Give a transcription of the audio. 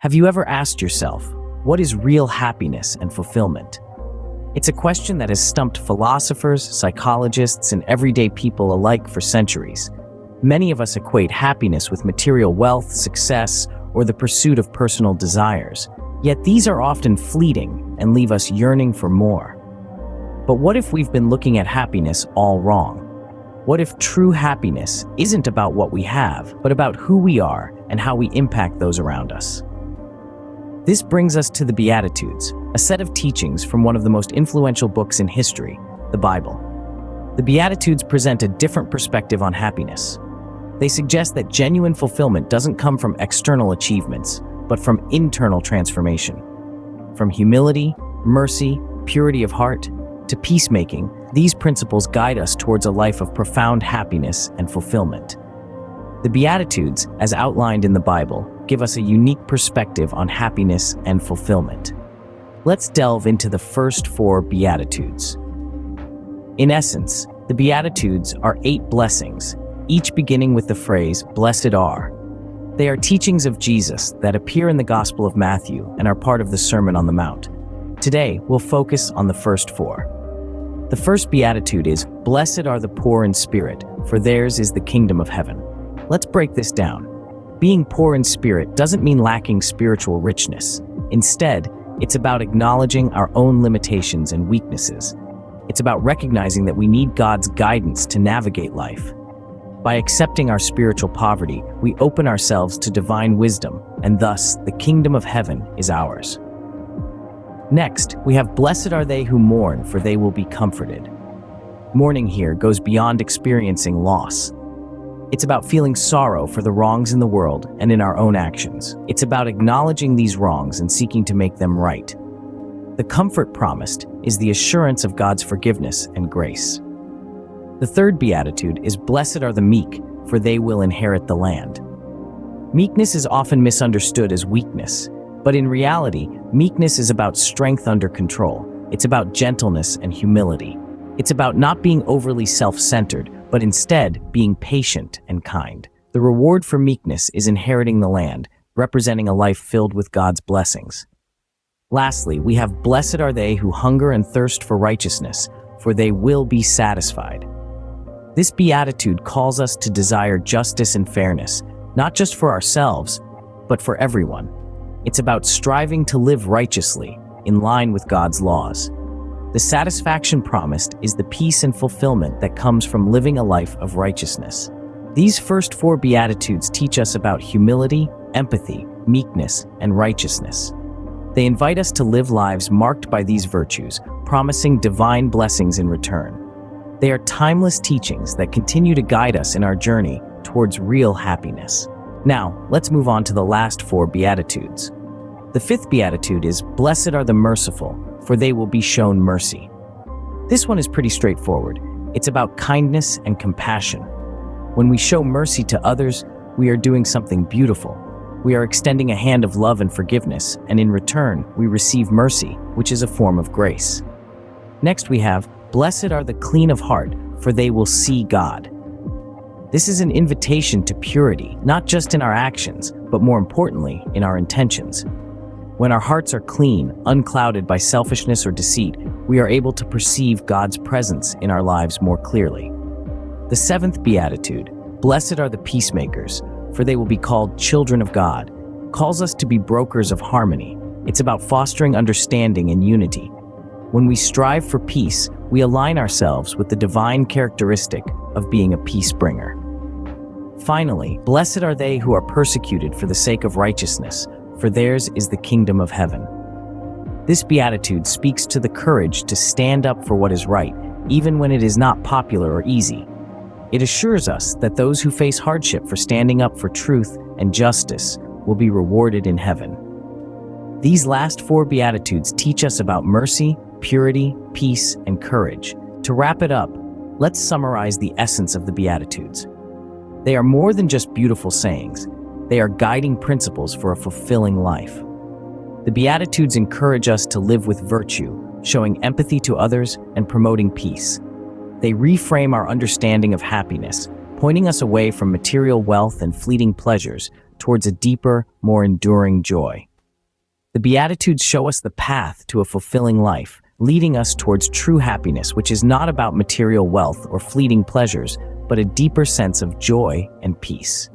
Have you ever asked yourself, what is real happiness and fulfillment? It's a question that has stumped philosophers, psychologists, and everyday people alike for centuries. Many of us equate happiness with material wealth, success, or the pursuit of personal desires. Yet these are often fleeting and leave us yearning for more. But what if we've been looking at happiness all wrong? What if true happiness isn't about what we have, but about who we are and how we impact those around us? This brings us to the Beatitudes, a set of teachings from one of the most influential books in history, the Bible. The Beatitudes present a different perspective on happiness. They suggest that genuine fulfillment doesn't come from external achievements, but from internal transformation. From humility, mercy, purity of heart, to peacemaking, these principles guide us towards a life of profound happiness and fulfillment. The Beatitudes, as outlined in the Bible, give us a unique perspective on happiness and fulfillment. Let's delve into the first four Beatitudes. In essence, the Beatitudes are 8 blessings, each beginning with the phrase, "Blessed are." They are teachings of Jesus that appear in the Gospel of Matthew and are part of the Sermon on the Mount. Today, we'll focus on the first 4. The first Beatitude is, "Blessed are the poor in spirit, for theirs is the kingdom of heaven." Let's break this down. Being poor in spirit doesn't mean lacking spiritual richness. Instead, it's about acknowledging our own limitations and weaknesses. It's about recognizing that we need God's guidance to navigate life. By accepting our spiritual poverty, we open ourselves to divine wisdom, and thus, the kingdom of heaven is ours. Next, we have "Blessed are they who mourn, for they will be comforted." Mourning here goes beyond experiencing loss. It's about feeling sorrow for the wrongs in the world and in our own actions. It's about acknowledging these wrongs and seeking to make them right. The comfort promised is the assurance of God's forgiveness and grace. The third Beatitude is, "Blessed are the meek, for they will inherit the land." Meekness is often misunderstood as weakness, but in reality, meekness is about strength under control. It's about gentleness and humility. It's about not being overly self-centered, but instead being patient and kind. The reward for meekness is inheriting the land, representing a life filled with God's blessings. Lastly, we have "Blessed are they who hunger and thirst for righteousness, for they will be satisfied." This beatitude calls us to desire justice and fairness, not just for ourselves, but for everyone. It's about striving to live righteously, in line with God's laws. The satisfaction promised is the peace and fulfillment that comes from living a life of righteousness. These first 4 Beatitudes teach us about humility, empathy, meekness, and righteousness. They invite us to live lives marked by these virtues, promising divine blessings in return. They are timeless teachings that continue to guide us in our journey towards real happiness. Now, let's move on to the last 4 Beatitudes. The 5th Beatitude is, "Blessed are the merciful, for they will be shown mercy." This one is pretty straightforward. It's about kindness and compassion. When we show mercy to others, we are doing something beautiful. We are extending a hand of love and forgiveness, and in return, we receive mercy, which is a form of grace. Next we have, "Blessed are the clean of heart, for they will see God." This is an invitation to purity, not just in our actions, but more importantly, in our intentions. When our hearts are clean, unclouded by selfishness or deceit, we are able to perceive God's presence in our lives more clearly. The 7th Beatitude, "Blessed are the peacemakers, for they will be called children of God," calls us to be brokers of harmony. It's about fostering understanding and unity. When we strive for peace, we align ourselves with the divine characteristic of being a peace bringer. Finally, "Blessed are they who are persecuted for the sake of righteousness, for theirs is the kingdom of heaven." This beatitude speaks to the courage to stand up for what is right, even when it is not popular or easy. It assures us that those who face hardship for standing up for truth and justice will be rewarded in heaven. These last 4 Beatitudes teach us about mercy, purity, peace, and courage. To wrap it up, let's summarize the essence of the Beatitudes. They are more than just beautiful sayings. They are guiding principles for a fulfilling life. The Beatitudes encourage us to live with virtue, showing empathy to others and promoting peace. They reframe our understanding of happiness, pointing us away from material wealth and fleeting pleasures towards a deeper, more enduring joy. The Beatitudes show us the path to a fulfilling life, leading us towards true happiness, which is not about material wealth or fleeting pleasures, but a deeper sense of joy and peace.